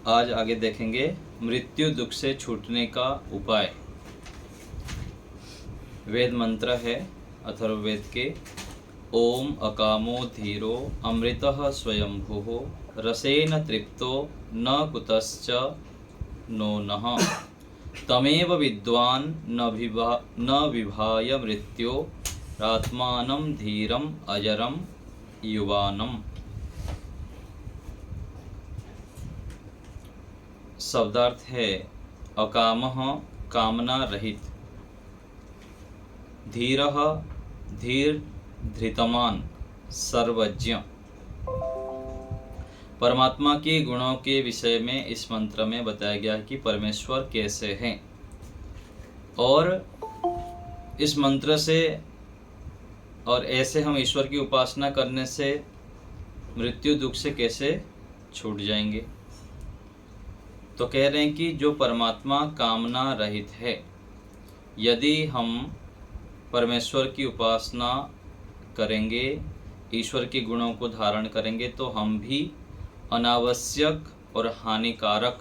आज आगे देखेंगे मृत्यु दुख से छूटने का उपाय। वेद मंत्र है अथर्ववेद के, ओम अकामो धीरो अमृतः स्वयंभुः रसेन तृप्तो न कुतश्च नो नः तमेव विद्वान् न विभाय मृत्यो आत्मानं धीरम अजरम युवानम। शब्दार्थ है अकामः कामना रहित, धीरः धीर धृतमान सर्वज्ञ। परमात्मा के गुणों के विषय में इस मंत्र में बताया गया है कि परमेश्वर कैसे हैं, और इस मंत्र से और ऐसे हम ईश्वर की उपासना करने से मृत्यु दुख से कैसे छूट जाएंगे। तो कह रहे हैं कि जो परमात्मा कामना रहित है, यदि हम परमेश्वर की उपासना करेंगे, ईश्वर के गुणों को धारण करेंगे, तो हम भी अनावश्यक और हानिकारक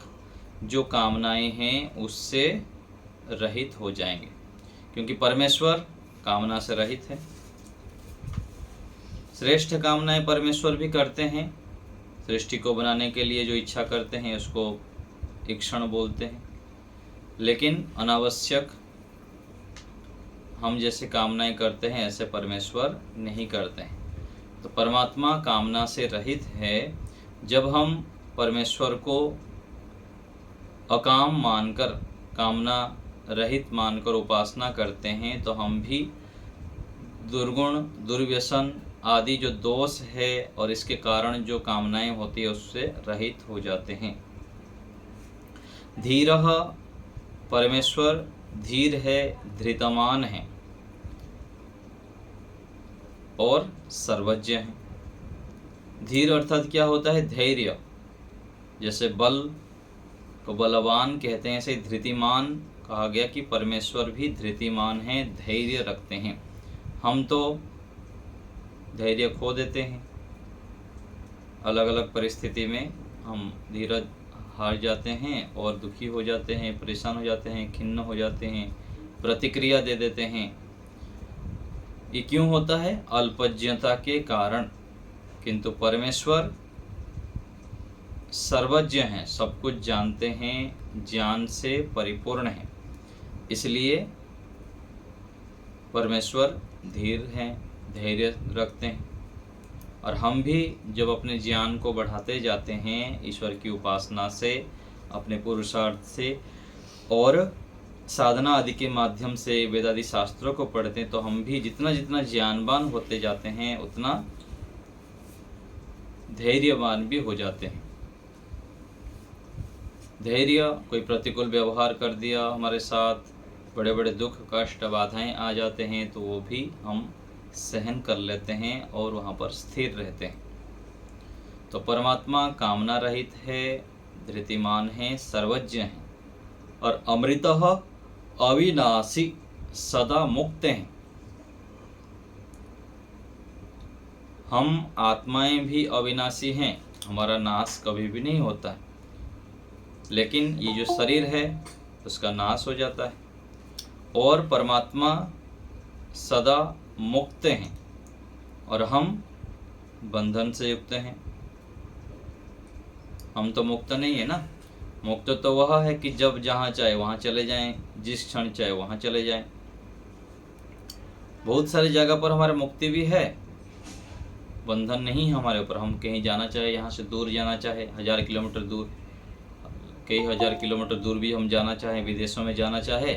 जो कामनाएं हैं उससे रहित हो जाएंगे, क्योंकि परमेश्वर कामना से रहित है। श्रेष्ठ कामनाएं परमेश्वर भी करते हैं। सृष्टि को बनाने के लिए जो इच्छा करते हैं उसको ईक्षण बोलते हैं, लेकिन अनावश्यक हम जैसे कामनाएं करते हैं ऐसे परमेश्वर नहीं करते हैं। तो परमात्मा कामना से रहित है। जब हम परमेश्वर को अकाम मानकर, कामना रहित मानकर उपासना करते हैं, तो हम भी दुर्गुण, दुर्व्यसन आदि जो दोष है और इसके कारण जो कामनाएं होती है उससे रहित हो जाते हैं। धीरः परमेश्वर धीर है, धृतमान है और सर्वज्ञ है। धीर अर्थात क्या होता है? धैर्य। जैसे बल को बलवान कहते हैं, ऐसे धृतिमान कहा गया कि परमेश्वर भी धृतिमान है, धैर्य रखते हैं। हम तो धैर्य खो देते हैं, अलग अलग परिस्थिति में हम धीरज हार जाते हैं और दुखी हो जाते हैं, परेशान हो जाते हैं, खिन्न हो जाते हैं, प्रतिक्रिया दे देते हैं। ये क्यों होता है? अल्पज्ञता के कारण। किंतु परमेश्वर सर्वज्ञ हैं, सब कुछ जानते हैं, ज्ञान से परिपूर्ण हैं, इसलिए परमेश्वर धीर हैं, धैर्य रखते हैं। और हम भी जब अपने ज्ञान को बढ़ाते जाते हैं ईश्वर की उपासना से, अपने पुरुषार्थ से और साधना आदि के माध्यम से वेदादि शास्त्रों को पढ़ते हैं, तो हम भी जितना जितना ज्ञानवान होते जाते हैं उतना धैर्यवान भी हो जाते हैं। धैर्य, कोई प्रतिकूल व्यवहार कर दिया हमारे साथ, बड़े बड़े दुख कष्ट बाधाएं आ जाते हैं, तो वो भी हम सहन कर लेते हैं और वहाँ पर स्थिर रहते हैं। तो परमात्मा कामना रहित है, धृतिमान है, सर्वज्ञ है और अमृतः अविनाशी सदा मुक्त हैं। हम आत्माएं भी अविनाशी हैं, हमारा नाश कभी भी नहीं होता है, लेकिन ये जो शरीर है उसका नाश हो जाता है। और परमात्मा सदा मुक्त हैं और हम बंधन से युक्त हैं। हम तो मुक्त नहीं है ना। मुक्त तो वह है कि जब जहाँ चाहे वहाँ चले जाएं, जिस क्षण चाहे वहाँ चले जाएं। बहुत सारी जगह पर हमारे मुक्ति भी है, बंधन नहीं है हमारे ऊपर। हम कहीं जाना चाहे, यहाँ से दूर जाना चाहे, 1000 किलोमीटर दूर, कई हजार किलोमीटर दूर भी हम जाना चाहें, विदेशों में जाना चाहे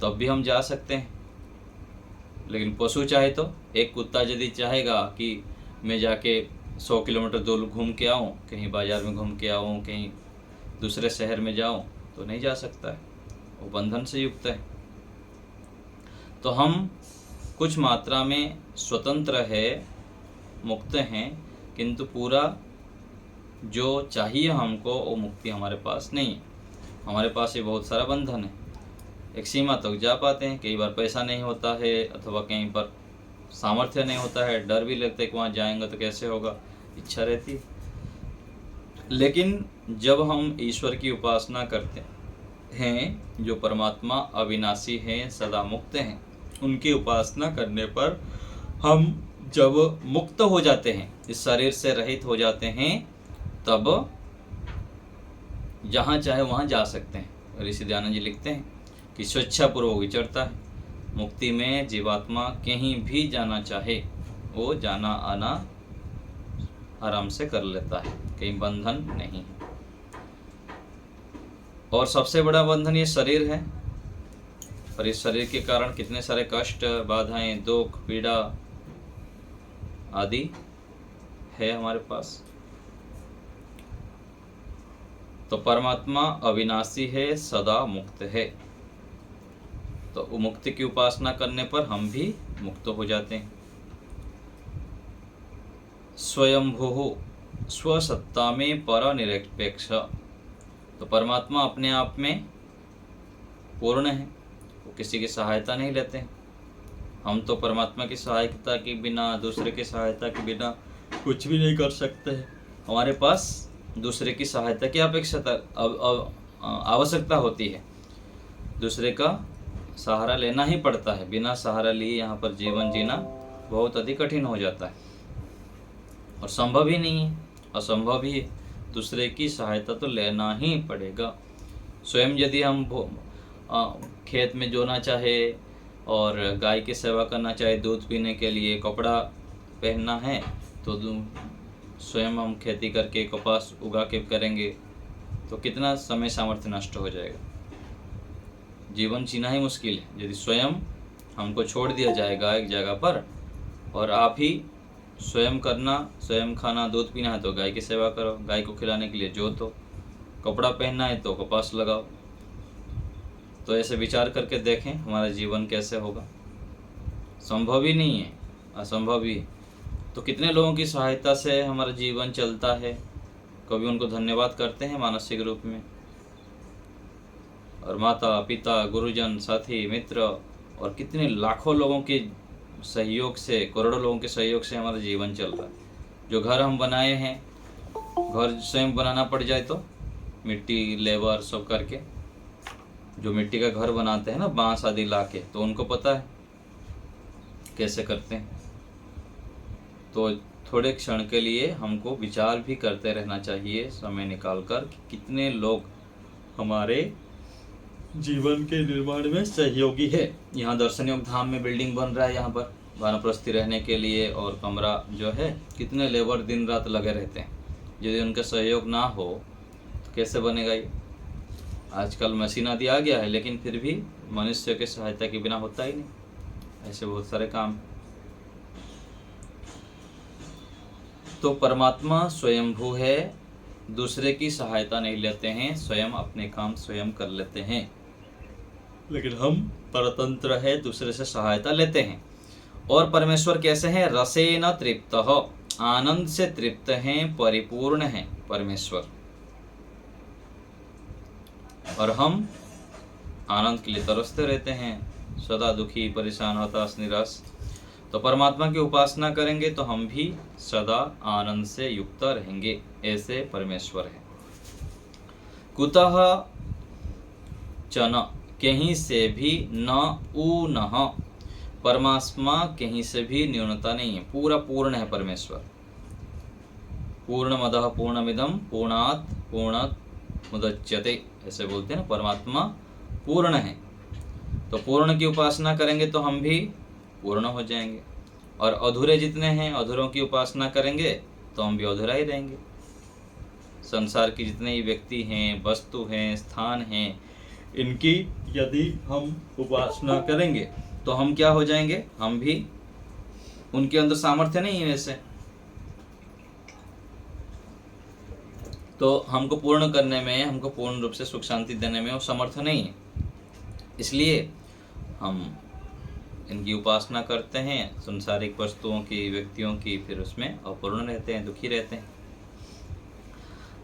तब भी हम जा सकते हैं। लेकिन पशु चाहे तो, एक कुत्ता यदि चाहेगा कि मैं जाके 100 किलोमीटर दूर घूम के आऊँ, कहीं बाजार में घूम के आऊँ, कहीं दूसरे शहर में जाऊँ, तो नहीं जा सकता है, वो बंधन से युक्त है। तो हम कुछ मात्रा में स्वतंत्र है, मुक्त हैं, किंतु पूरा जो चाहिए हमको वो मुक्ति हमारे पास नहीं है। हमारे पास ये बहुत सारा बंधन है। एक सीमा तक जा पाते हैं, कई बार पैसा नहीं होता है अथवा कहीं पर सामर्थ्य नहीं होता है, डर भी लगता है कि वहाँ जाएंगे तो कैसे होगा, इच्छा रहती है। लेकिन जब हम ईश्वर की उपासना करते हैं, जो परमात्मा अविनाशी हैं, सदा मुक्त हैं, उनकी उपासना करने पर हम जब मुक्त हो जाते हैं, इस शरीर से रहित हो जाते हैं, तब जहाँ चाहे वहाँ जा सकते हैं। ऋषि दयानंद जी लिखते हैं कि स्वेच्छापूर्वक विचरता है। मुक्ति में जीवात्मा कहीं भी जाना चाहे वो जाना आना आराम से कर लेता है, कहीं बंधन नहीं है। और सबसे बड़ा बंधन ये शरीर है, और इस शरीर के कारण कितने सारे कष्ट, बाधाएं, दुख, पीड़ा आदि है हमारे पास। तो परमात्मा अविनाशी है, सदा मुक्त है। तो मुक्ति की उपासना करने पर हम भी मुक्त हो जाते हैं। स्वयंभू स्वसत्ता में पर निरपेक्ष। तो परमात्मा अपने आप में पूर्ण है, वो किसी की सहायता नहीं लेते हैं। हम तो परमात्मा की सहायता के बिना, दूसरे की सहायता के बिना कुछ भी नहीं कर सकते हैं। हमारे पास दूसरे की सहायता की आवश्यकता होती है, दूसरे का सहारा लेना ही पड़ता है। बिना सहारा लिए यहाँ पर जीवन जीना बहुत अधिक कठिन हो जाता है और संभव ही नहीं है, असंभव ही है। दूसरे की सहायता तो लेना ही पड़ेगा। स्वयं यदि हम खेत में जोना चाहे और गाय की सेवा करना चाहे, दूध पीने के लिए, कपड़ा पहनना है, तो स्वयं हम खेती करके कपास उगा के करेंगे तो कितना समय सामर्थ्य नष्ट हो जाएगा। जीवन जीना ही मुश्किल है यदि स्वयं हमको छोड़ दिया जाएगा एक जगह पर, और आप ही स्वयं करना, स्वयं खाना, दूध पीना है तो गाय की सेवा करो, गाय को खिलाने के लिए जोतो, कपड़ा पहनना है तो कपास लगाओ। तो ऐसे विचार करके देखें हमारा जीवन कैसे होगा। संभव ही नहीं है, असंभव ही। तो कितने लोगों की सहायता से हमारा जीवन चलता है, कभी उनको धन्यवाद करते हैं मानसिक रूप में। और माता पिता, गुरुजन, साथी, मित्र और कितने लाखों लोगों के सहयोग से, करोड़ों लोगों के सहयोग से हमारा जीवन चल रहा है। जो घर हम बनाए हैं, घर स्वयं बनाना पड़ जाए तो मिट्टी, लेबर सब करके, जो मिट्टी का घर बनाते हैं ना, बांस आदि लाके, तो उनको पता है कैसे करते हैं। तो थोड़े क्षण के लिए हमको विचार भी करते रहना चाहिए, समय निकालकर, कि कितने लोग हमारे जीवन के निर्माण में सहयोगी है। यहाँ दर्शन योग धाम में बिल्डिंग बन रहा है, यहाँ पर वानप्रस्थी रहने के लिए, और कमरा जो है, कितने लेबर दिन रात लगे रहते हैं। यदि उनका सहयोग ना हो तो कैसे बनेगा ये। आजकल मशीन आदि आ गया है, लेकिन फिर भी मनुष्य के सहायता के बिना होता ही नहीं। ऐसे बहुत सारे काम। तो परमात्मा स्वयंभू है, दूसरे की सहायता नहीं लेते हैं, स्वयं अपने काम स्वयं कर लेते हैं। लेकिन हम परतंत्र है, दूसरे से सहायता लेते हैं। और परमेश्वर कैसे हैं? रसेन तृप्त, आनंद से तृप्त हैं, परिपूर्ण हैं परमेश्वर। और हम आनंद के लिए तरसते रहते हैं, सदा दुखी, परेशान, हताश, निराश। तो परमात्मा की उपासना करेंगे तो हम भी सदा आनंद से युक्त रहेंगे। ऐसे परमेश्वर है। कुतः चन, कहीं से भी न ऊ न, परमात्मा कहीं से भी न्यूनता नहीं है, पूरा पूर्ण है परमेश्वर। पूर्णमदः पूर्णमिदं पूर्णात् पूर्णात् मुदच्यते, ऐसे बोलते हैं ना, परमात्मा पूर्ण है। तो पूर्ण की उपासना करेंगे तो हम भी पूर्ण हो जाएंगे। और अधूरे जितने हैं, अधूरों की उपासना करेंगे तो हम भी अधूरा ही रहेंगे। संसार की जितने ही व्यक्ति हैं, वस्तु हैं, स्थान हैं, इनकी यदि हम उपासना करेंगे तो हम क्या हो जाएंगे? हम भी, उनके अंदर सामर्थ्य नहीं है वैसे, तो हमको पूर्ण करने में, हमको पूर्ण रूप से सुख शांति देने में वो समर्थ नहीं है। इसलिए हम इनकी उपासना करते हैं, संसारिक वस्तुओं की, व्यक्तियों की, फिर उसमें अपूर्ण रहते हैं, दुखी रहते हैं।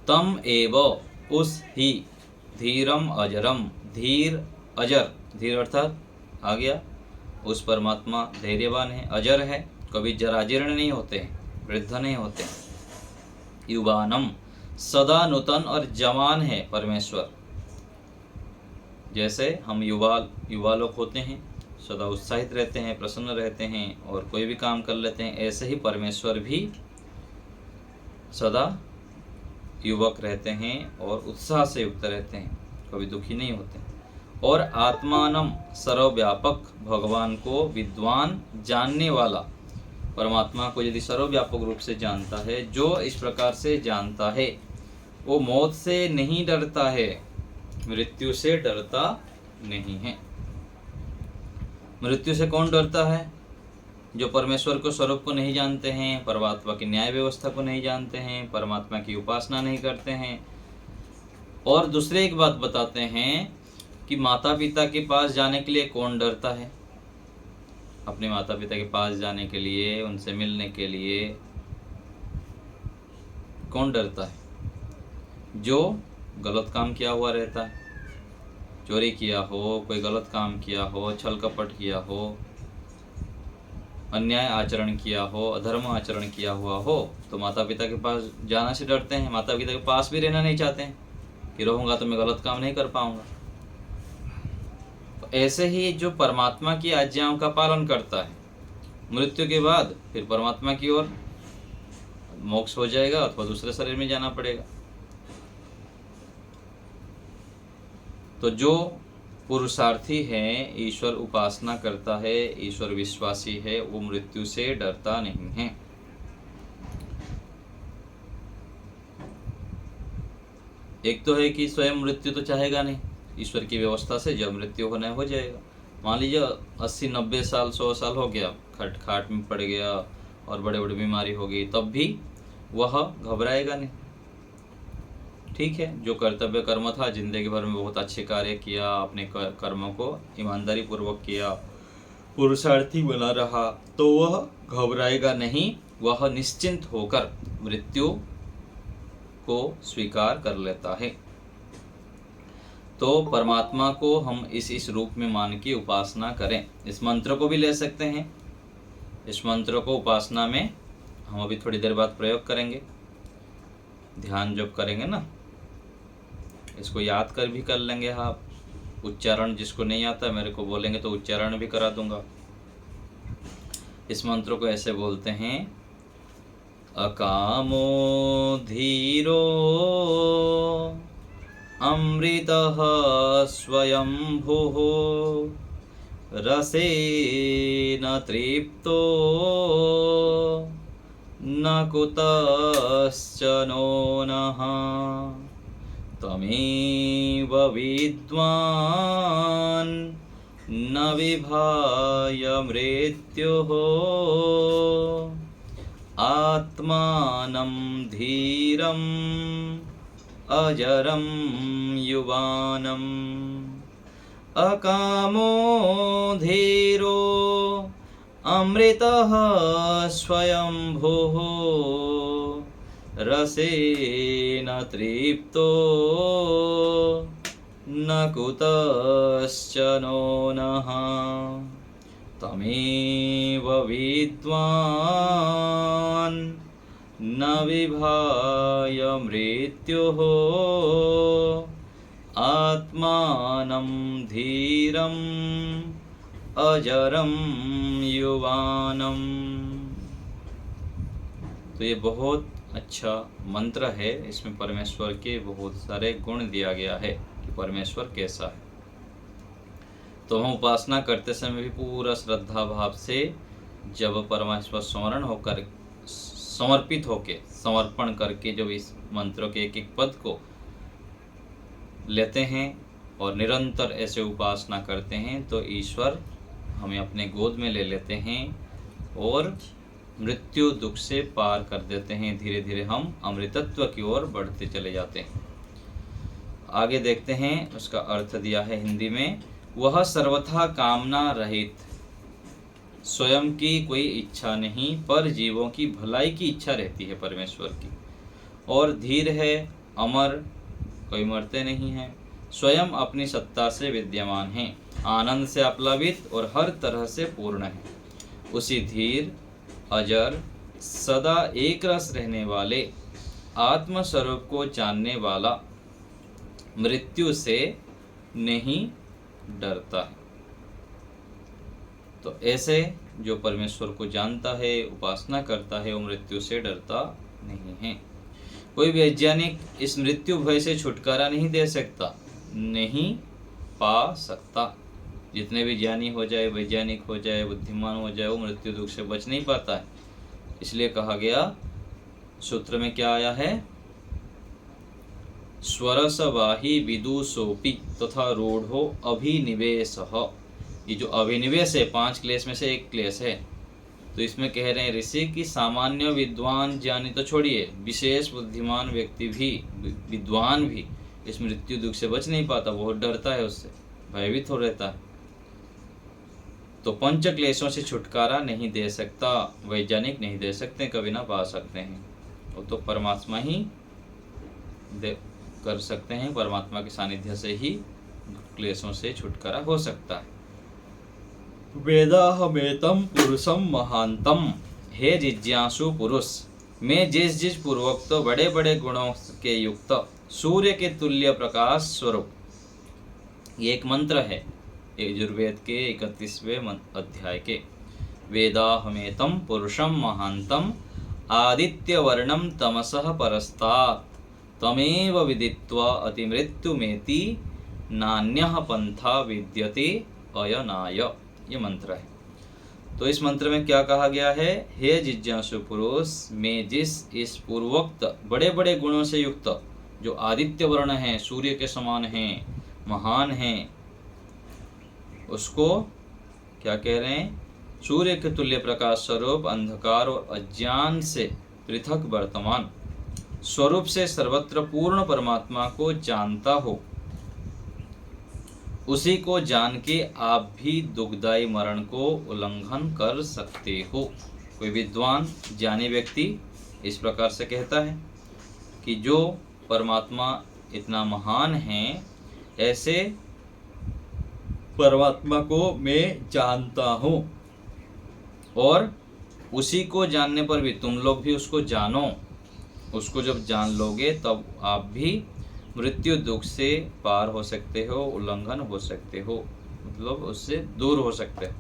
तम एव, उस ही, धीरम अजरम, धीर अजर, धीर अर्थात आ गया, उस परमात्मा धैर्यवान है, अजर है, कभी जराजीर्ण नहीं होते हैं, वृद्ध नहीं होते हैं। युवानम, सदा नूतन और जवान है परमेश्वर। जैसे हम युवा लोग होते हैं, सदा उत्साहित रहते हैं, प्रसन्न रहते हैं और कोई भी काम कर लेते हैं, ऐसे ही परमेश्वर भी सदा युवक रहते हैं और उत्साह से युक्त रहते हैं, कभी दुखी नहीं होते। और आत्मानम सर्वव्यापक, भगवान को विद्वान जानने वाला, परमात्मा को यदि सर्वव्यापक रूप से जानता है, जो इस प्रकार से जानता है, वो मौत से नहीं डरता है, मृत्यु से डरता नहीं है। मृत्यु से कौन डरता है? जो परमेश्वर को स्वरूप को नहीं जानते हैं, परमात्मा की न्याय व्यवस्था को नहीं जानते हैं, परमात्मा की उपासना नहीं करते हैं। और दूसरे एक बात बताते हैं कि माता पिता के पास जाने के लिए कौन डरता है? अपने माता पिता के पास जाने के लिए, उनसे मिलने के लिए कौन डरता है? जो गलत काम किया हुआ रहता है, चोरी किया हो, कोई गलत काम किया हो, छल कपट किया हो, अन्याय आचरण किया हो, अधर्म आचरण किया हुआ हो, तो माता पिता के पास जाना से डरते हैं, माता पिता के पास भी रहना नहीं चाहते हैं कि रहूँगा तो मैं गलत काम नहीं कर पाऊंगा। तो ऐसे ही जो परमात्मा की आज्ञाओं का पालन करता है, मृत्यु के बाद फिर परमात्मा की ओर मोक्ष हो जाएगा अथवा दूसरे शरीर में जाना पड़ेगा। तो जो पुरुषार्थी है, ईश्वर उपासना करता है, ईश्वर विश्वासी है, वो मृत्यु से डरता नहीं है। एक तो है कि स्वयं मृत्यु तो चाहेगा नहीं, ईश्वर की व्यवस्था से जब मृत्यु होना है हो जाएगा। मान लीजिए 80-90 साल 100 साल हो गया, खाट में पड़ गया और बड़े बड़े बीमारी हो गई, तब भी वह घबराएगा नहीं। ठीक है, जो कर्तव्य कर्म था, जिंदगी भर में बहुत अच्छे कार्य किया, अपने कर्मों को ईमानदारी पूर्वक किया, पुरुषार्थी बना रहा, तो वह घबराएगा नहीं, वह निश्चिंत होकर मृत्यु को स्वीकार कर लेता है। तो परमात्मा को हम इस रूप में मान के उपासना करें। इस मंत्र को भी ले सकते हैं। इस मंत्र को उपासना में हम अभी थोड़ी देर बाद प्रयोग करेंगे, ध्यान जप करेंगे ना, इसको याद कर भी कर लेंगे आप। उच्चारण जिसको नहीं आता मेरे को बोलेंगे तो उच्चारण भी करा दूंगा। इस मंत्र को ऐसे बोलते हैं, अकामो धीरो अमृतः स्वयंभुः रसेन तृप्तो न कुतश्चनो नः तमेव विद्वान् न विभाय मृत्युः आत्मानं धीरम् अजरं युवानम्। अकामो धीरो अमृतः स्वयंभुः रसेन तृप्तो न कुतश्चनो नः तमेव विद्वान् न विभाय मृत्युः आत्मानं धीरम् अजरं युवानम्। तो ये बहुत अच्छा मंत्र है, इसमें परमेश्वर के बहुत सारे गुण दिया गया है कि परमेश्वर कैसा है। तो हम उपासना करते समय भी पूरा श्रद्धा भाव से जब परमेश्वर स्मरण होकर समर्पित होके समर्पण करके जब इस मंत्र के एक एक पद को लेते हैं और निरंतर ऐसे उपासना करते हैं तो ईश्वर हमें अपने गोद में ले लेते हैं और मृत्यु दुख से पार कर देते हैं। धीरे धीरे हम अमृतत्व की ओर बढ़ते चले जाते हैं। आगे देखते हैं, उसका अर्थ दिया है हिंदी में, वह सर्वथा कामना रहित, स्वयं की कोई इच्छा नहीं, पर जीवों की भलाई की इच्छा रहती है परमेश्वर की, और धीर है, अमर, कोई मरते नहीं है, स्वयं अपनी सत्ता से विद्यमान है, आनंद से आप्लावित और हर तरह से पूर्ण है। उसी धीर, अजर, सदा एक रस रहने वाले आत्मस्वरूप को जानने वाला मृत्यु से नहीं डरता है। तो ऐसे जो परमेश्वर को जानता है, उपासना करता है, वो मृत्यु से डरता नहीं है। कोई वैज्ञानिक इस मृत्यु भय से छुटकारा नहीं दे सकता, नहीं पा सकता। जितने भी ज्ञानी हो जाए, वैज्ञानिक हो जाए, बुद्धिमान हो जाए, वो मृत्यु दुख से बच नहीं पाता है। इसलिए कहा गया सूत्र में क्या आया है, स्वरसवाही विदुषोपि तथा रूढ़ो अभिनिवेशः। ये जो अभिनिवेश है 5 क्लेश में से एक क्लेश है। तो इसमें कह रहे हैं ऋषि की सामान्य विद्वान ज्ञानी तो छोड़िए, विशेष बुद्धिमान व्यक्ति भी, विद्वान भी इस मृत्यु दुख से बच नहीं पाता, बहुत डरता है, उससे भयभीत हो रहता है। तो 5 क्लेशों से छुटकारा नहीं दे सकता, वैज्ञानिक नहीं दे सकते, कभी ना पा सकते हैं। वो तो परमात्मा ही कर सकते हैं, परमात्मा के सानिध्य से ही क्लेशों से छुटकारा हो सकता है। वेदाहमेतम पुरुषम महांतम, हे जिज्ञासु पुरुष, मैं जिस पूर्वोक्त बड़े बड़े गुणों के युक्त सूर्य के तुल्य प्रकाश स्वरूप, ये एक मंत्र है यजुर्वेद के 31वें अध्याय के। वेदाहमेतम पुरुषम महांतम आदित्य वर्णम तमसः परस्तात् तमेव विदित्वा अतिमृत्युमेति नान्यः पंथा विद्यते अयनाय। ये मंत्र है। तो इस मंत्र में क्या कहा गया है, हे जिज्ञासु पुरुष, मैं जिस इस पूर्वोक्त बड़े बड़े गुणों से युक्त, जो आदित्य वर्ण हैं, सूर्य के समान हैं, महान हैं, उसको क्या कह रहे हैं, सूर्य के तुल्य प्रकाश स्वरूप अंधकार और अज्ञान से पृथक वर्तमान स्वरूप से सर्वत्र पूर्ण परमात्मा को जानता हो, उसी को जान के आप भी दुखदायी मरण को उल्लंघन कर सकते हो। कोई विद्वान ज्ञानी व्यक्ति इस प्रकार से कहता है कि जो परमात्मा इतना महान है, ऐसे परमात्मा को मैं जानता हूँ, और उसी को जानने पर भी तुम लोग भी उसको जानो। उसको जब जान लोगे तब आप भी मृत्यु दुख से पार हो सकते हो, उल्लंघन हो सकते हो, मतलब उससे दूर हो सकते हो,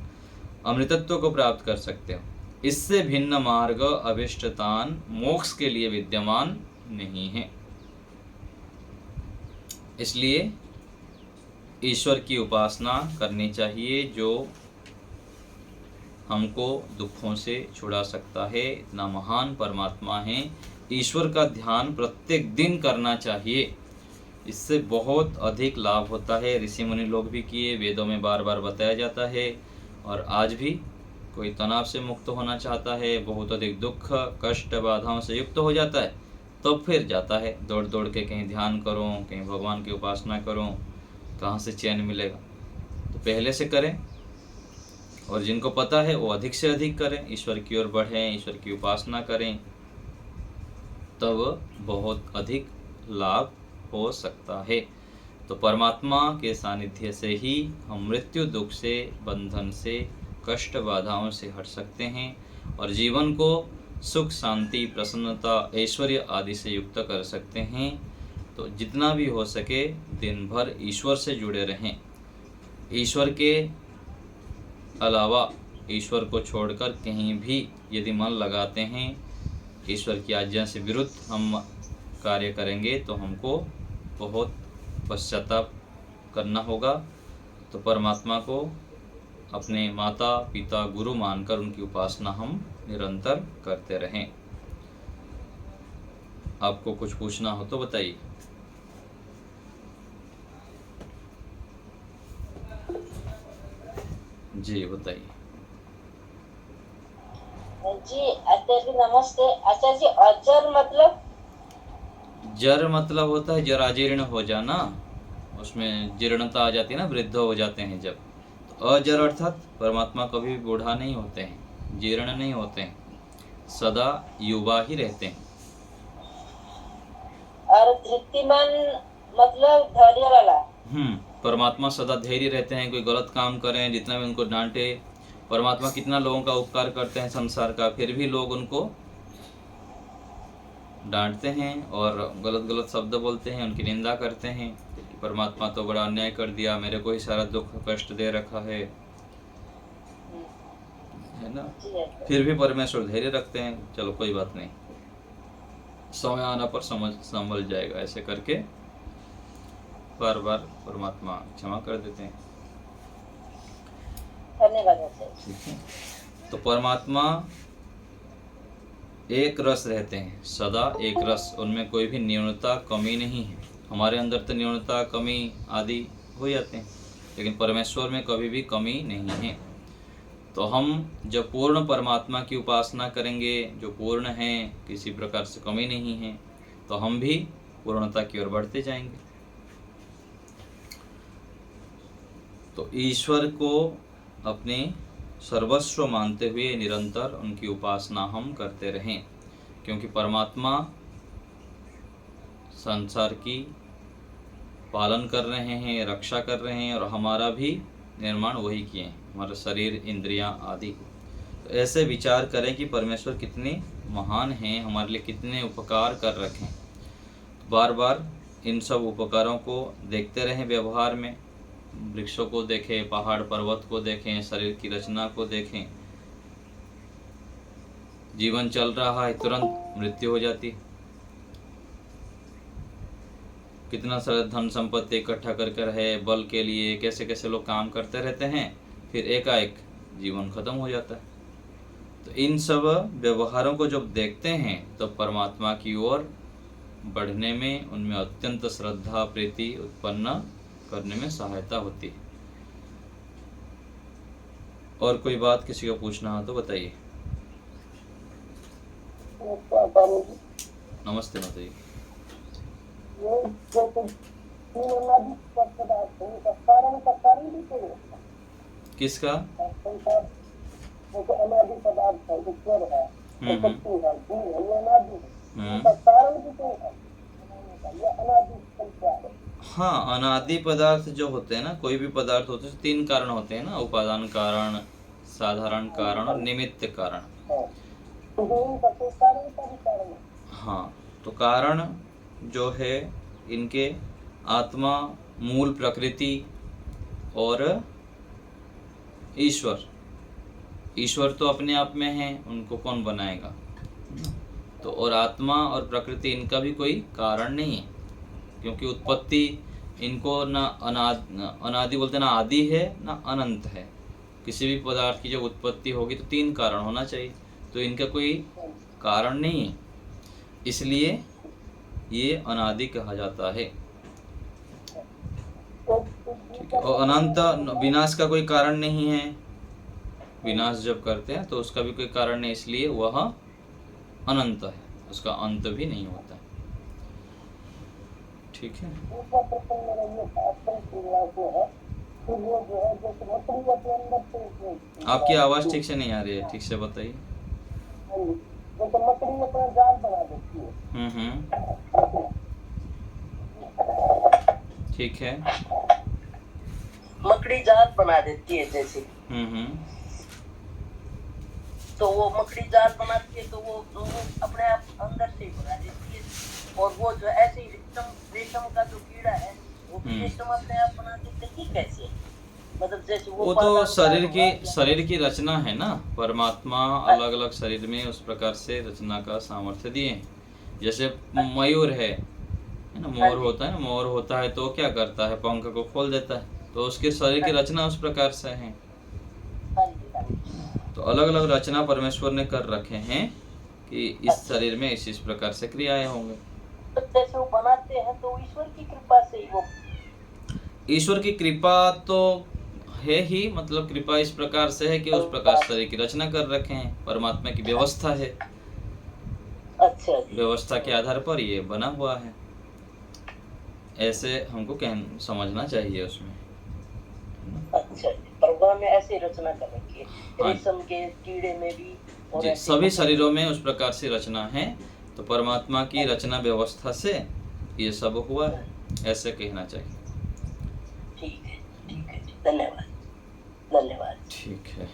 अमृतत्व को प्राप्त कर सकते हो। इससे भिन्न मार्ग अभिष्टतान मोक्ष के लिए विद्यमान नहीं है। इसलिए ईश्वर की उपासना करनी चाहिए, जो हमको दुखों से छुड़ा सकता है। इतना महान परमात्मा है, ईश्वर का ध्यान प्रत्येक दिन करना चाहिए। इससे बहुत अधिक लाभ होता है। ऋषि मुनि लोग भी किए, वेदों में बार बार बताया जाता है। और आज भी कोई तनाव से मुक्त होना चाहता है, बहुत अधिक दुख कष्ट बाधाओं से युक्त हो जाता है, तो फिर जाता है दौड़ दौड़ के, कहीं ध्यान करो, कहीं भगवान की उपासना करो, कहाँ से चैन मिलेगा। तो पहले से करें, और जिनको पता है वो अधिक से अधिक करें, ईश्वर की ओर बढ़ें, ईश्वर की उपासना करें, तब बहुत अधिक लाभ हो सकता है। तो परमात्मा के सानिध्य से ही हम मृत्यु दुख से, बंधन से, कष्ट बाधाओं से हट सकते हैं और जीवन को सुख शांति प्रसन्नता ऐश्वर्य आदि से युक्त कर सकते हैं। तो जितना भी हो सके दिन भर ईश्वर से जुड़े रहें। ईश्वर के अलावा, ईश्वर को छोड़कर कहीं भी यदि मन लगाते हैं, ईश्वर की आज्ञा से विरुद्ध हम कार्य करेंगे, तो हमको बहुत पश्चाताप करना होगा। तो परमात्मा को अपने माता पिता गुरु मानकर उनकी उपासना हम निरंतर करते रहें। आपको कुछ पूछना हो तो बताइए। जी बताइए। जी आचार्य जी नमस्ते। आचार्य जी अजर मतलब? जर मतलब होता है जराजीर्ण हो जाना, उसमें जीर्णता आ जाती है ना, वृद्ध हो जाते हैं जब। तो अजर अर्थात परमात्मा कभी भी बूढ़ा नहीं होते हैं, जीर्ण नहीं होते हैं, सदा युवा ही रहते हैं। और धृतिमान मतलब धैर्य वाला? परमात्मा सदा धैर्य रहते हैं। कोई गलत काम करें, जितना भी उनको डांटे, परमात्मा कितना लोगों का उपकार करते हैं संसार का, फिर भी लोग उनको डांटते हैं और गलत गलत शब्द बोलते हैं, उनकी निंदा करते हैं कि परमात्मा तो बड़ा अन्याय कर दिया, मेरे को ही सारा दुख कष्ट दे रखा है ना। जी है। फिर भी परमेश्वर धैर्य रखते हैं, चलो कोई बात नहीं, समय आने पर संभल जाएगा, ऐसे करके बार बार परमात्मा क्षमा कर देते हैं। धन्यवाद आचार्य। ठीक है, तो परमात्मा एक रस रहते हैं, सदा एक रस, उनमें कोई भी न्यूनता कमी नहीं है। हमारे अंदर तो न्यूनता कमी आदि हो जाते हैं, लेकिन परमेश्वर में कभी भी कमी नहीं है। तो हम जब पूर्ण परमात्मा की उपासना करेंगे, जो पूर्ण है, किसी प्रकार से कमी नहीं है, तो हम भी पूर्णता की ओर बढ़ते जाएंगे। तो ईश्वर को अपने सर्वस्व मानते हुए निरंतर उनकी उपासना हम करते रहें, क्योंकि परमात्मा संसार की पालन कर रहे हैं, रक्षा कर रहे हैं, और हमारा भी निर्माण वही किए हैं, हमारा शरीर, इंद्रियां आदि। तो ऐसे विचार करें कि परमेश्वर कितने महान हैं, हमारे लिए कितने उपकार कर रखे हैं। बार बार इन सब उपकारों को देखते रहें व्यवहार में। वृक्षों को देखें, पहाड़ पर्वत को देखें, शरीर की रचना को देखें। जीवन चल रहा है, तुरंत मृत्यु हो जाती। कितना सारा धन संपत्ति इकट्ठा करके रहे, बल के लिए कैसे कैसे लोग काम करते रहते हैं, फिर एकाएक जीवन खत्म हो जाता है। तो इन सब व्यवहारों को जब देखते हैं तो परमात्मा की ओर बढ़ने में, उनमें अत्यंत श्रद्धा प्रीति उत्पन्न करने में सहायता होती है। और कोई बात किसी को पूछना हो तो बताइए। नमस्ते माता जी। किसका? हाँ, अनादि पदार्थ जो होते हैं ना, कोई भी पदार्थ होते हैं, तीन कारण होते हैं ना, उपादान कारण, साधारण कारण और निमित्त कारण। हाँ, तो कारण जो है इनके आत्मा, मूल प्रकृति और ईश्वर। ईश्वर तो अपने आप में है, उनको कौन बनाएगा। तो और आत्मा और प्रकृति, इनका भी कोई कारण नहीं है, क्योंकि उत्पत्ति इनको ना अनादि बोलते, ना आदि है ना अनंत है। किसी भी पदार्थ की जब उत्पत्ति होगी तो तीन कारण होना चाहिए, तो इनका कोई कारण नहीं है, इसलिए ये अनादि कहा जाता है। ठीक है, और अनंत, विनाश का कोई कारण नहीं है। विनाश जब करते हैं तो उसका भी कोई कारण नहीं, इसलिए वह अनंत है, उसका अंत भी नहीं होता। ठीक है, आपकी आवाज ठीक से नहीं आ रही है, ठीक से बताइए। ठीक है, मकड़ी जाल बना देती है जैसे। तो वो मकड़ी जाल बनाती है, तो वो अपने आप अंदर से ही बना देती है, और वो जो ऐसे ही रेशम का जो कीड़ा है वो रेशम अपने आप बना देते हैं। कैसे? मतलब जैसे वो तो शरीर की रचना है ना, परमात्मा अलग अलग शरीर में उस प्रकार से रचना का सामर्थ्य दिए हैं। जैसे मयूर है ना, मोर होता है ना, मोर होता है तो क्या करता है, पंख को खोल देता है, तो उसके शरीर की रचना उस प्रकार से है। तो अलग अलग रचना परमेश्वर ने कर रखे हैं कि इस शरीर में इस प्रकार से क्रियाएं होंगे। जैसे वो बनाते हैं तो ईश्वर की कृपा से ही वो, ईश्वर की कृपा तो है ही, मतलब कृपा इस प्रकार से है कि उस प्रकार शरीर की रचना कर रखे हैं, परमात्मा की व्यवस्था है। अच्छा, व्यवस्था के आधार पर ये बना हुआ है, ऐसे हमको समझना चाहिए उसमें। अच्छा, भगवान ने ऐसे रचना कर रखी है, रेशम के कीड़े में भी, जी, सभी शरीरों में उस प्रकार से रचना है। तो परमात्मा की रचना व्यवस्था से ये सब हुआ है, ऐसे कहना चाहिए। ठीक है, धन्यवाद। ठीक है।